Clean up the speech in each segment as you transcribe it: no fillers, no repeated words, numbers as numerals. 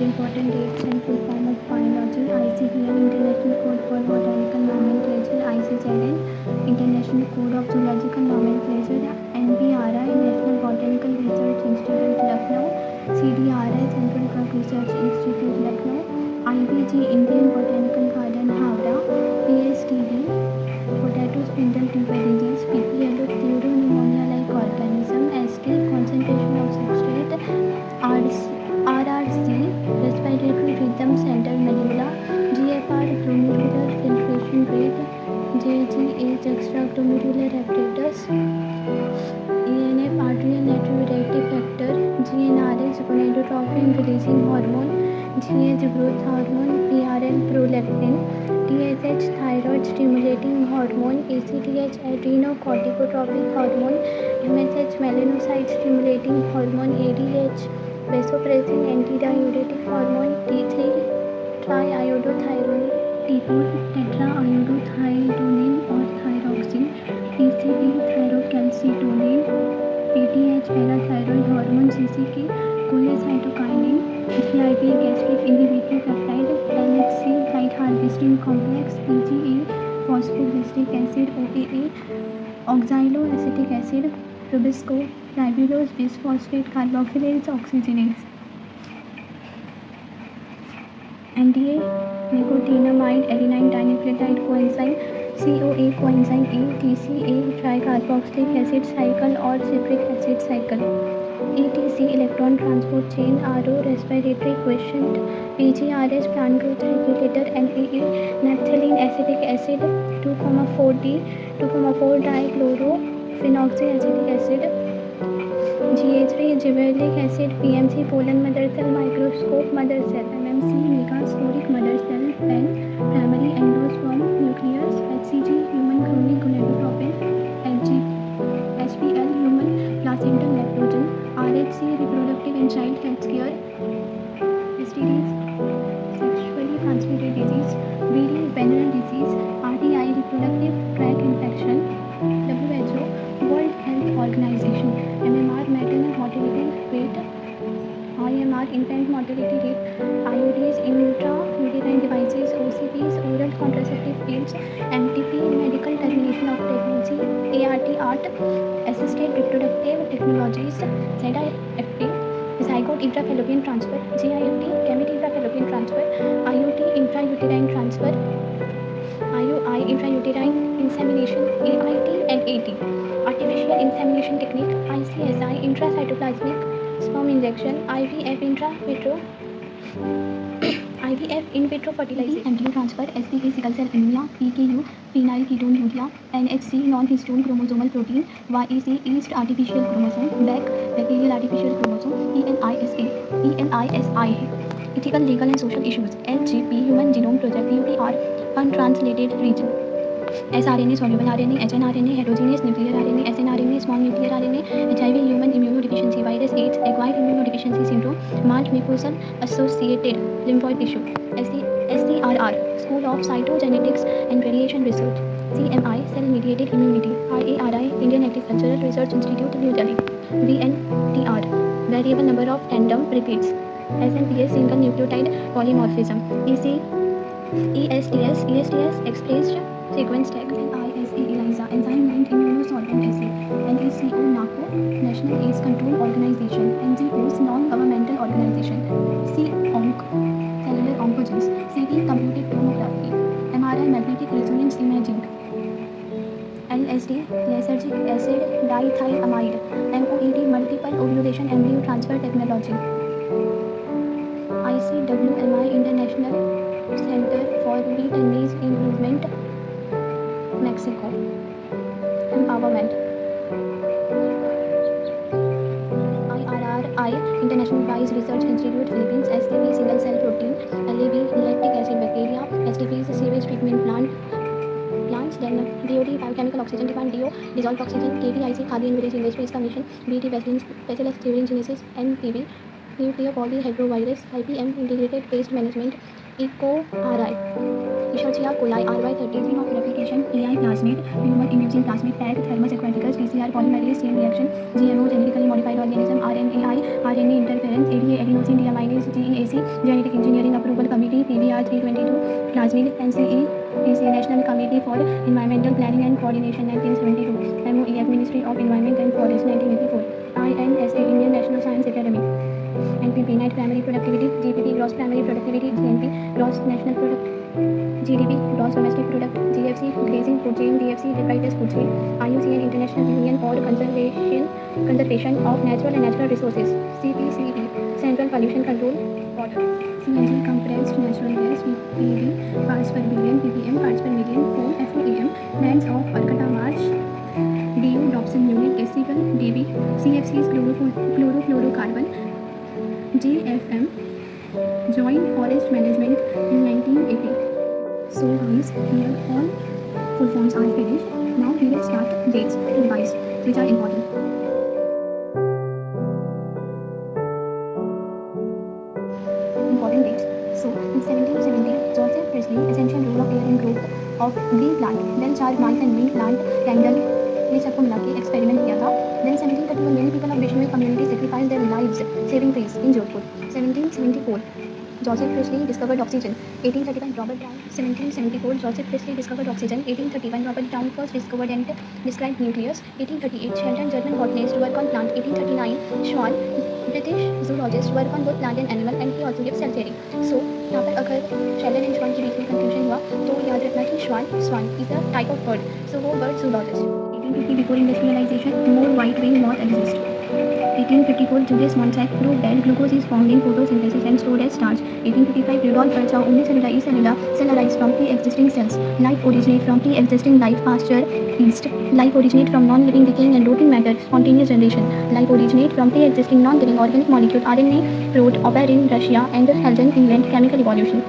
other important dates and full form of biology. ICBN, International Code for Botanical Nomenclature. ICZN, International Code of Zoological Nomenclature. NBRI, National Botanical Research Institute, Lucknow. CDRI, Central Drug Research Institute, Lucknow. IBG, Indian Botanical Garden, Howrah. PSTD, Potato Spindle Tuber Disease. PPLO, Pleuropneumonia-like organism. ST, concentration of substrate. RRC, respiratory rhythm center medulla. GFR, glomerular filtration rate. JGH, extraglomerular apparatus. ENF, arterial natriuretic factor. GnRH, gonadotropin releasing hormone. GH, growth hormone. PRL, prolactin. TSH, thyroid stimulating hormone. ACTH, adrenocorticotropic hormone. MSH, melanocyte stimulating hormone. ADH, vasopressin antidiuretic hormone. T3, triiodothyronine. T4, tetraiodothyronine or thyroxine. TCD, thyrocalcitonin. PTH, parathyroid hormone. CCK, cholecytokinin. GIP, gastric inhibitory peptide. LHC, light harvesting complex. PGA, phosphoglyceric acid. OAA, oxaloacetic acid. Rubisco, ribulose bisphosphate carboxylase oxygenase. NDA, nicotinamide adenine dinucleotide coenzyme. CoA coenzyme A. TCA, tricarboxylic acid cycle or citric acid cycle. ETC, electron transport chain. RO, respiratory quotient. PGRS, plant growth regulator. NAA, naphthalene acetic acid. 2,4D, 2,4-dichlorophenoxyacetic acid. GH3, gibberellic acid. PMC, pollen mother cell microscope mother cell. MMC, megasporic mother cell. PEN, primary endosperm nucleus. HCG, human chronic gonadotropin. HG, HPL, human placental lactogen. RHC, reproductive and child health care. STDs, sexually transmitted disease. VD, venereal disease. RTI, reproductive tract infection. WHO, World Health Organization. MMR, maternal mortality rate. IMR, infant mortality rate. IUDs, intrauterine devices. OCPs, oral contraceptive pills. MTP, medical termination of pregnancy. ART, assisted reproductive technologies. ZIFT, zygote intrafallopian transfer. GIFT, gamete intrafallopian transfer. IUT, intrauterine transfer. IUI, intrauterine insemination. AIT and AT, artificial insemination technique. ICSI, intracytoplasmic sperm injection. IVF, IVF, in vitro fertilization. embryo transfer. SCK, sickle cell anemia. PKU, phenylketonuria. NHC, non-histone chromosomal protein. YEC, yeast artificial chromosome. BAC, bacterial artificial chromosome. ELISI, ethical, legal and social issues. LGP, human genome project. UTR, untranslated region. sRNA, soluble RNA, hnRNA, heterogeneous nuclear RNA, snRNA, small nuclear RNA. HIV, human immunodeficiency virus. AIDS, acquired immunodeficiency syndrome. March-Maple associated lymphoid tissue. SCRR, School of Cytogenetics and Radiation Research. CMI, cell mediated immunity. RARI, Indian Agricultural Research Institute, New Delhi. VNTR, variable number of tandem repeats. SNPS, single nucleotide polymorphism. ESTS, expressed sequence tag. ISA, ELISA, enzyme linked immunosolvent assay. NACO, NACO, National AIDS Control Organization. NGOs, non-governmental organization. CONC, cellular oncogenes. CT, computed tomography. MRI, magnetic resonance imaging. LSD, lysergic acid dithiamide. MOED, multiple ovulation embryo transfer technology. ICWMI, International Center for Wheat and Maize Improvement, Mexico. Empowerment. IRRI, International Rice Research Institute, Philippines. STP, single cell protein. LAB, lactic acid bacteria. STPs, sewage treatment plants. Then DOD, biochemical oxygen demand. DO, dissolved oxygen. KVIC, Khadi and Village Industries Commission. BT, Bacillus thuringiensis. NPV, nuclear polyhedrovirus. IPM, integrated waste management. ECORI, Escherichia coli. RY30, gene of replication. EI plasmid, human inducing plasmid. PAG, Thermus aquaticus. PCR, polymerase chain reaction. GMO, genetically modified organism. RNAi, RNA interference, ADA adenosine deaminase, GEAC genetic engineering approval committee, PBR 322, Plasmid, NCEPC National Committee for Environmental Planning and Coordination 1972, MOEF Ministry of Environment and Forest 1984, INSA Indian National Science Academy, NPP Net Primary Productivity, GPP Gross Primary Productivity, GNP Gross National Product, GDP Gross Domestic Product, GFC Grazing Food Chain, DFC Detritus Food Chain, IUCN International Union for Conservation of Natural and Natural Resources, CPCE Central Pollution Control Board, CNG Compressed Natural Gas, PPB parts per billion, ppm parts per million, FOAM bands of Arcata March, DU Dobson Unit Decibel, dB, CFCs Chlorofluorocarbon, GFM Joint Forest Management in 1980. So guys, here all full forms are finished. Now we will start dates to revise, which are important. Important dates. So in 1770, Joseph Priestley, essential role of air in growth of green plant, then charred mice and green plant candle ये सबको मिला के experiment किया था. Then 1731 many people of Bishnoi community sacrificed their lives saving trees in Jodhpur. 1774 Joseph Priestley discovered oxygen. 1831 Robert Brown. 1774 Joseph Priestley discovered oxygen. 1831 Robert Brown first discovered and described nucleus. 1838 Sheldon German botanist work on plant. 1839 Schwann British zoologist work on both plant and animal and he also gives cell theory. So यहाँ पर अगर Sheldon and श्वान के बीच में confusion हुआ तो याद रखना कि swan is a type of bird, so वो bird zoologist. 1850 before industrialization more white wing moth exist. 1854 Julius Monsac proved that glucose is formed in photosynthesis and stored as starch. 1855 Rudolf Virchow unicellular acellular cell arise from pre-existing cells. Life originate from pre-existing life pasture yeast. Life originate from non-living decaying and rotting matter spontaneous generation. Life originate from pre-existing non-living organic molecule RNA wrote Operin Russia and Helgen England chemical evolution.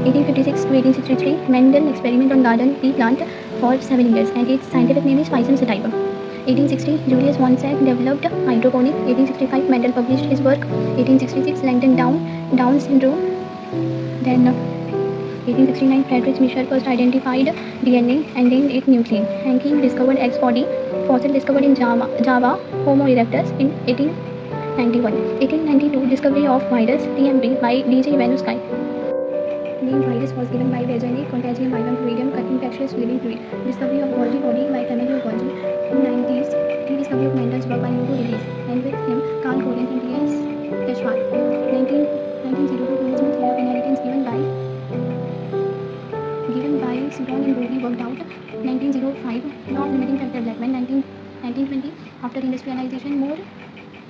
1856 to 1863 Mendel experiment on garden pea plant for 7 years and its scientific name is Physum sativa. 1860 Julius Monsac developed hydroponic. 1865 Mendel published his work. 1866 Langdon Down syndrome. Then 1869 Friedrich Michel first identified DNA and named it nuclein. Hanking discovered X body. Fossil discovered in Java Homo erectus in 1891. 1892 discovery of virus TMP by D.J. Vanuskay. Name virus was given by Virginie Contagium vivum fluidum infectious living fluid. Discovery of Golgi body by family of Golgi. In 90s, rediscovery of Mendel's work by Hugo Davies and with him Carl Cohen and T.S. Keshwar. 1902 Smith theory of inheritance given by Sutton and Boveri worked out. 1905 law of limiting factor Blackman. 1920 after industrialization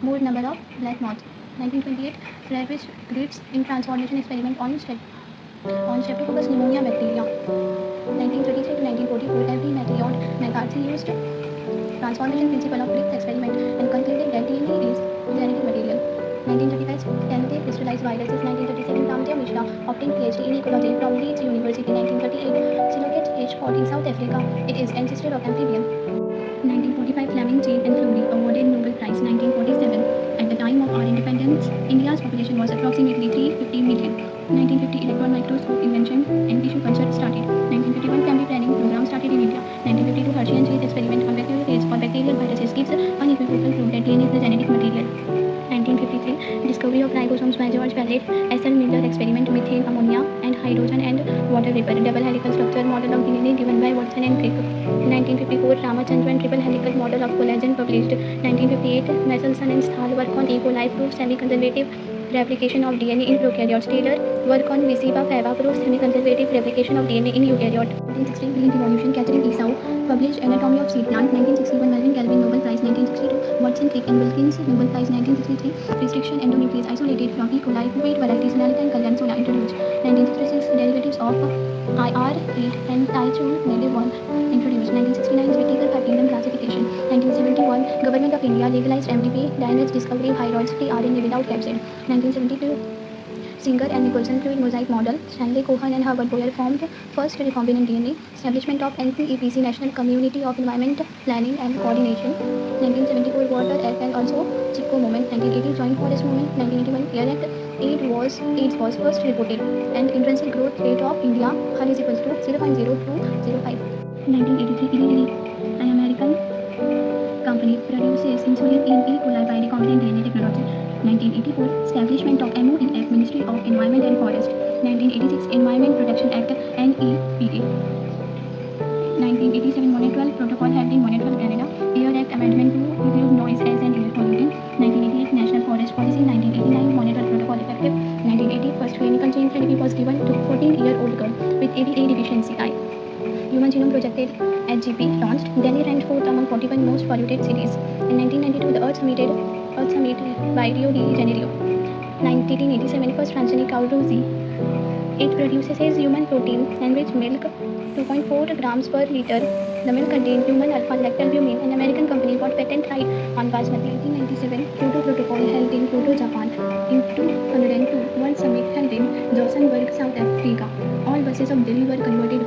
more number of black moths. 1928 Friedrich Gritz in transformation experiment on Streptococcus pneumonia bacteria. 1933 to 1944 Avery McCarthy used transformation principle of Gritz experiment and concluded that DNA is genetic material. 1935 Kennedy crystallized viruses. 1937 Ramdev Mishra obtained PhD in ecology from Leeds University. 1938 Siloket H. in South Africa. It is ancestor of amphibian. 1945 Fleming, Chain and Fleury awarded Nobel Prize. 1947 at the time of our independence, India's population was approximately 350 million. 1950 electron microscope invention and tissue culture started. 1951 family planning program started in India. 1952 Hershey and Chase experiment on bacterial phage or bacterial viruses gives unequivocal proof that DNA is the genetic material. 1953 discovery of ribosomes by George Pallet. S.L. Miller experiment methane, ammonia and hydrogen and water vapor. Double helical structure model of DNA given by Watson and Crick. 1954 Ramachandran triple helical model of collagen published. 1958 Michelson and Stahl work on E. coli proves semi-conservative replication of DNA in prokaryotes. Taylor work on Visiva fava proves semi-conservative replication of DNA in eukaryote. 1960 Green Revolution. Catherine Esau published Anatomy of Seed Plant. 1961 Melvin Calvin Nobel Prize. 1962 Watson, Crick and Wilkins Nobel Prize. 1963 restriction endonuclease isolated from E. coli. 2 varieties Nalika and Kalyan soda introduced. 1966 derivatives of IR8 and Taichung native 1 introduced. 1969 Whittaker Kingdom classification. 1971 Government of India legalized MDP. Daniel's discovery of hydroids free RNA without capsid. 1972 Singer and Nicholson fluid mosaic model. Stanley Cohen and Herbert Boyer formed first recombinant DNA. Establishment of NCEPC National Community of Environment Planning and Coordination. 1974 Water Act and also Chipko Movement. 1980 Joint Forest Movement. 1981 Air Act. AIDS was first reported and intrinsic growth rate of India R is equals to 0.0205. 1983 Eli Lilly, an American company, produces insulin discovery in E. coli by recombinant DNA technology. 1984 establishment of MOEF Ministry of Environment and Forest. 1986 Environment Protection Act NEPA. 1987 Montreal Protocol held in Montreal, Canada. Air Act Amendment to include noise as an air pollutant. 1988 National Forest Policy. 1989 Montreal Protocol effective. 1980 first clinical gene therapy was given to 14-year-old girl with ADA deficiency I. Human Genome Project (HGP) launched. Delhi ranked 4th among 41 most polluted cities. In 1992, the Earth Summit by Rio de Janeiro. 1987, first transgenic cow Rosie. It produces human protein enriched milk, 2.4 grams per liter. The milk contains human alpha-lactalbumin. An American company got patent right on basmati. 1997, Kyoto Protocol held in Kyoto, Japan. In 2002, World Summit held in Johannesburg, South Africa. All buses of Delhi were converted